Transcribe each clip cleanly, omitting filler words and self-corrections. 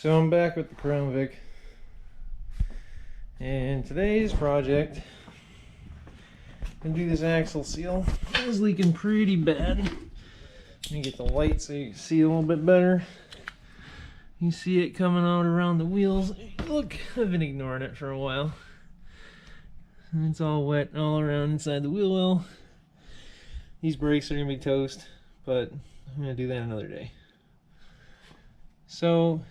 So I'm back with the Crown Vic, and today's project, I'm gonna do this axle seal. It was leaking pretty bad. Let me get the light so you can see a little bit better. You see it coming out around the wheels. Look, I've been ignoring it for a while. And it's all wet all around inside the wheel well. These brakes are gonna be toast, but I'm gonna do that another day. So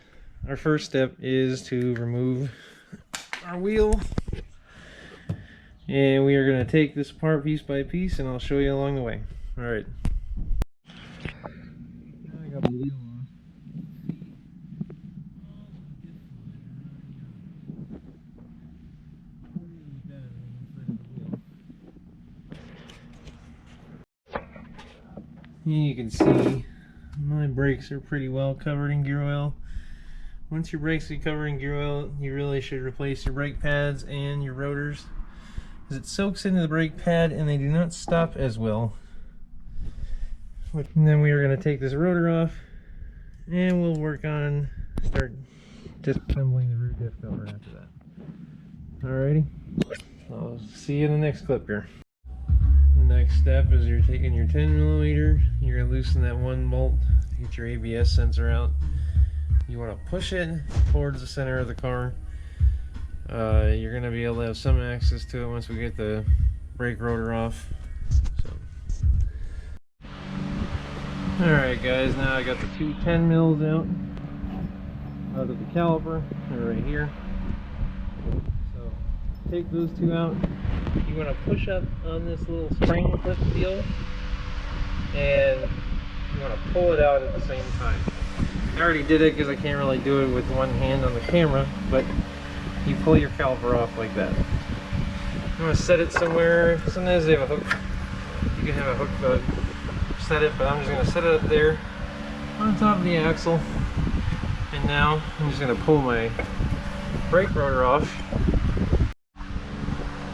our first step is to remove our wheel, and we are going to take this apart piece by piece, and I'll show you along the way. All right. I got the wheel on. You can see my brakes are pretty well covered in gear oil. Once your brakes are covered in gear oil, you really should replace your brake pads and your rotors, because it soaks into the brake pad and they do not stop as well. And then we are going to take this rotor off, and we'll work on start disassembling the rear diff cover after that. Alrighty, I'll see you in the next clip here. The next step is you're taking your 10mm, you're going to loosen that one bolt to get your ABS sensor out. You want to push it towards the center of the car. You're going to be able to have some access to it once we get the brake rotor off. So. Alright guys, now I got the two 10mm out of the caliper. They're right here. So take those two out. You want to push up on this little spring clip deal, and you want to pull it out at the same time. I already did it because I can't really do it with one hand on the camera, but you pull your caliper off like that. I'm going to set it somewhere. Sometimes they have a hook. You can have a hook to set it, but I'm just going to set it up there on top of the axle. And now I'm just going to pull my brake rotor off.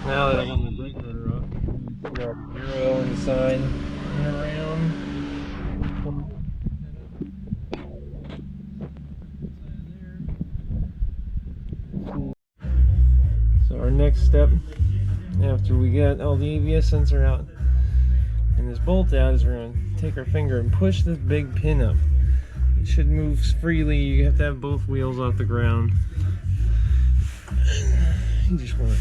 Now that I got my brake rotor off, I'm going to put our gear oil inside and around. So our next step, after we get all the ABS sensor out and this bolt out, is we're going to take our finger and push this big pin up. It should move freely. You have to have both wheels off the ground. You just want to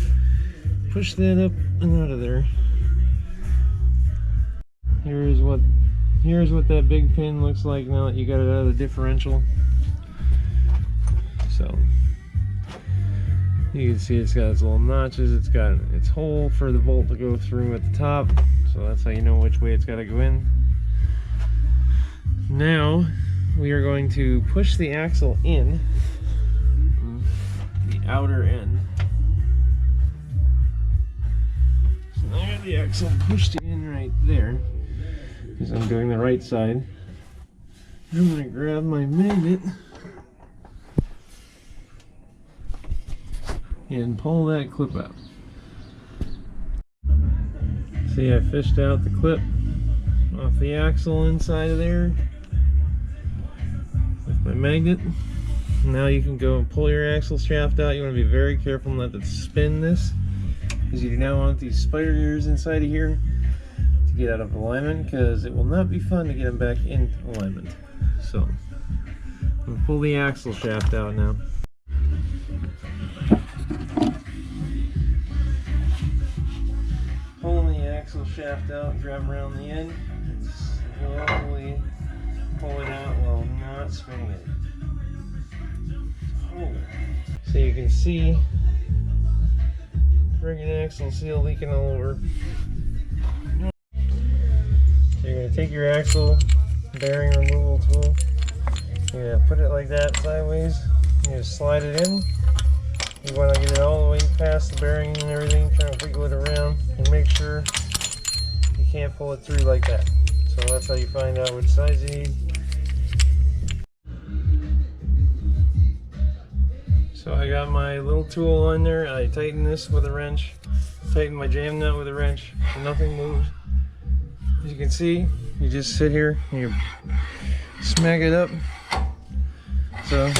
push that up and out of there. Here's what that big pin looks like now that you got it out of the differential. So you can see it's got its little notches, it's got its hole for the bolt to go through at the top, so that's how you know which way it's got to go in. Now we are going to push the axle in the outer end. So now I got the axle pushed in right there, because I'm doing the right side. I'm going to grab my magnet and pull that clip out. See, I fished out the clip off the axle inside of there with my magnet. Now you can go and pull your axle shaft out. You want to be very careful not to spin this, because you do not want these spider gears inside of here to get out of alignment, because it will not be fun to get them back into alignment. So I'm going to pull the axle shaft out now. Pulling the axle shaft out, grab around the end, and slowly pull it out while not spinning it. Hold it. So you can see friggin' axle seal leaking all over. So you're going to take your axle bearing removal tool, you're going to put it like that sideways, you just slide it in. You want to get it all the way past the bearing and everything, trying to wiggle it around, and make sure you can't pull it through like that. So that's how you find out which size you need. So I got my little tool on there, I tighten this with a wrench, tighten my jam nut with a wrench, and nothing moves. As you can see, you just sit here and you smack it up. So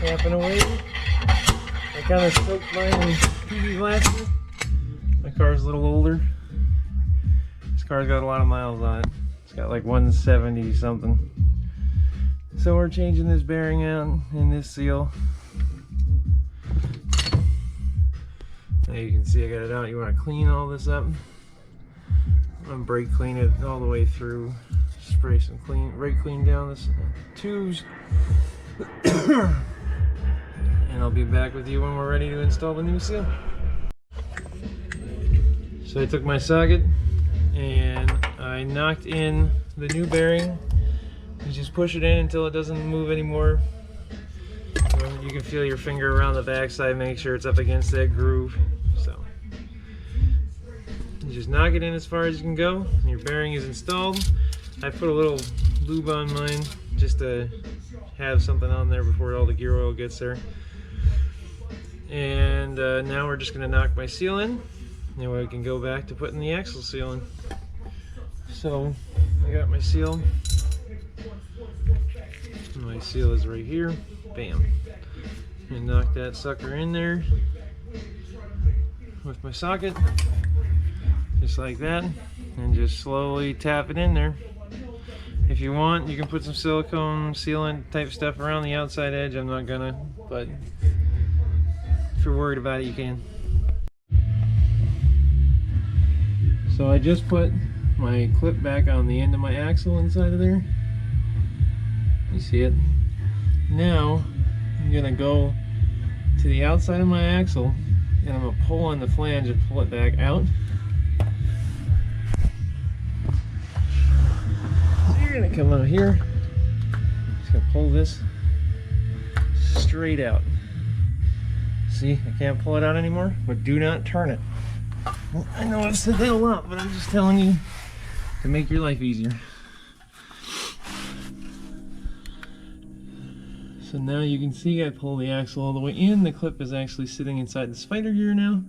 tapping away. I kind of soaked mine with PV last year. My car's a little older. This car's got a lot of miles on it. It's got like 170 something. So we're changing this bearing out in this seal. Now you can see I got it out. You want to clean all this up. I'm gonna brake clean it all the way through. Spray some brake clean down this tubes. And I'll be back with you when we're ready to install the new seal. So I took my socket and I knocked in the new bearing. You just push it in until it doesn't move anymore. You can feel your finger around the backside, make sure it's up against that groove. So you just knock it in as far as you can go, and your bearing is installed. I put a little lube on mine just to have something on there before all the gear oil gets there. And now we're just going to knock my seal in, and we can go back to putting the axle seal in. So I got my seal. My seal is right here. Bam. And knock that sucker in there with my socket, just like that, and just slowly tap it in there. If you want, you can put some silicone sealant type stuff around the outside edge. I'm not gonna, but if you're worried about it, you can. So I just put my clip back on the end of my axle inside of there. You see it? Now I'm gonna go to the outside of my axle and I'm gonna pull on the flange and pull it back out. So you're gonna come out here, just gonna pull this straight out. See, I can't pull it out anymore, but do not turn it. Well, I know I've said that a lot, but I'm just telling you to make your life easier. So now you can see I pull the axle all the way in. The clip is actually sitting inside the spider gear now.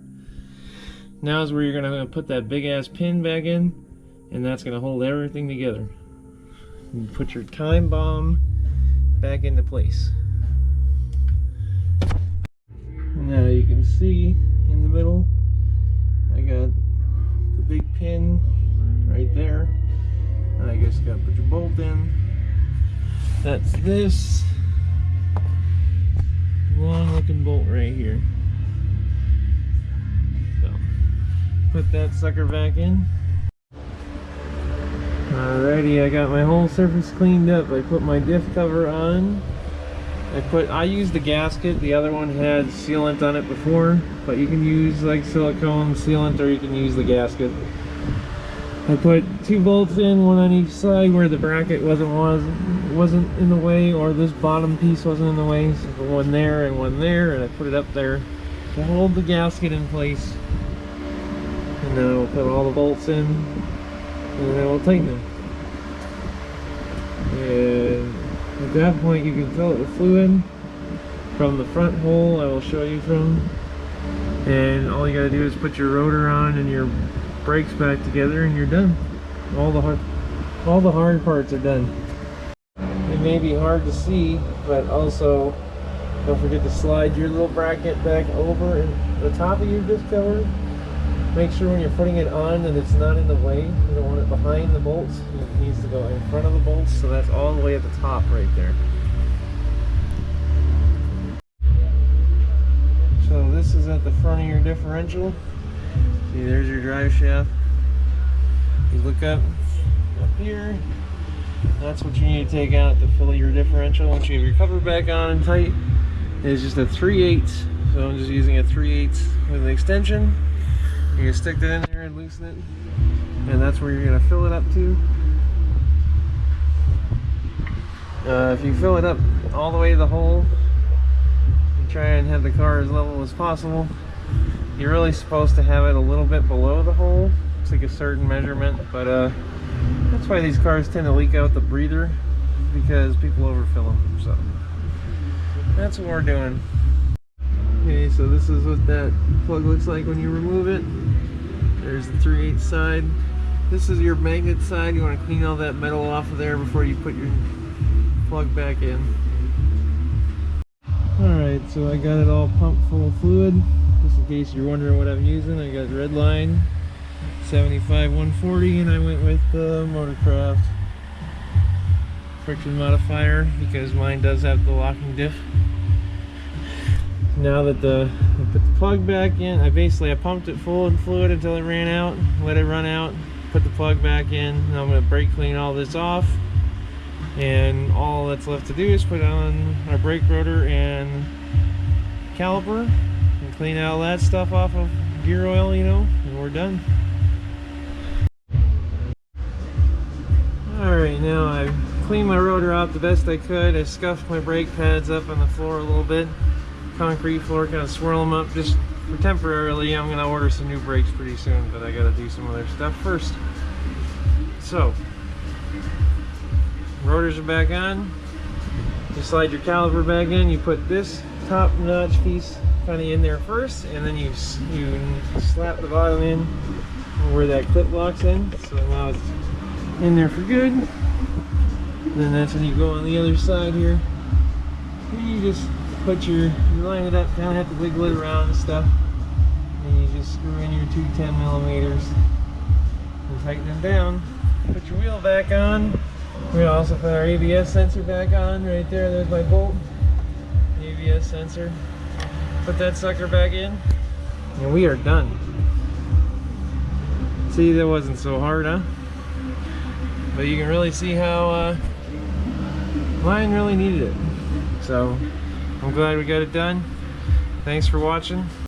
Now is where you're going to put that big ass pin back in, and that's going to hold everything together. You put your time bomb back into place. Now you can see in the middle I got the big pin right there. I guess you got to put your bolt in. That's this long looking bolt right here. So put that sucker back in. Alrighty, I got my whole surface cleaned up. I put my diff cover on. I used the gasket. The other one had sealant on it before, but you can use like silicone sealant or you can use the gasket. I put 2 bolts in, one on each side where the bracket wasn't in the way, or this bottom piece wasn't in the way. So put one there, and I put it up there to hold the gasket in place. And then I'll put all the bolts in, and then I will tighten them. And at that point you can fill it with fluid from the front hole I will show you from. And all you gotta do is put your rotor on and your brakes back together and you're done. All the hard parts are done. It may be hard to see, but also don't forget to slide your little bracket back over the top of your disc cover. Make sure when you're putting it on that it's not in the way. You don't want it behind the bolts. It needs to go in front of the bolts, so that's all the way at the top right there. So this is at the front of your differential. See, there's your drive shaft. You look up here. That's what you need to take out to fill your differential. Once you have your cover back on and tight, it's just a 3/8. So I'm just using a 3/8 with an extension. You're gonna stick that in there and loosen it, and that's where you're gonna fill it up to. If you fill it up all the way to the hole, and try and have the car as level as possible, you're really supposed to have it a little bit below the hole. It's like a certain measurement, but that's why these cars tend to leak out the breather, because people overfill them. So that's what we're doing. Okay, so this is what that plug looks like when you remove it. There's the 3/8 side. This is your magnet side. You want to clean all that metal off of there before you put your plug back in. Alright. Alright, so I got it all pumped full of fluid. Just in case you're wondering what I'm using, I got Redline 75 140 and I went with the Motorcraft friction modifier because mine does have the locking diff. Now that I put the plug back in, I pumped it full of fluid until it ran out, let it run out, put the plug back in. Now I'm going to brake clean all this off, and all that's left to do is put on our brake rotor and caliper and clean all that stuff off of gear oil, you know, and we're done. Alright, now I've cleaned my rotor out the best I could. I scuffed my brake pads up on the floor a little bit. Concrete floor, kind of swirl them up just for temporarily. I'm going to order some new brakes pretty soon, but I got to do some other stuff first. So, rotors are back on. You slide your caliper back in. You put this top notch piece kind of in there first, and then you slap the bottom in where that clip locks in. So now it's in there for good. And then that's when you go on the other side here. And you just put you line it up, kind of have to wiggle it around and stuff. And you just screw in your two 10 millimeters and tighten them down. Put your wheel back on. We also put our ABS sensor back on right there. There's my bolt. ABS sensor. Put that sucker back in, and we are done. See, that wasn't so hard, huh? But you can really see how mine really needed it. So I'm glad we got it done. Thanks for watching.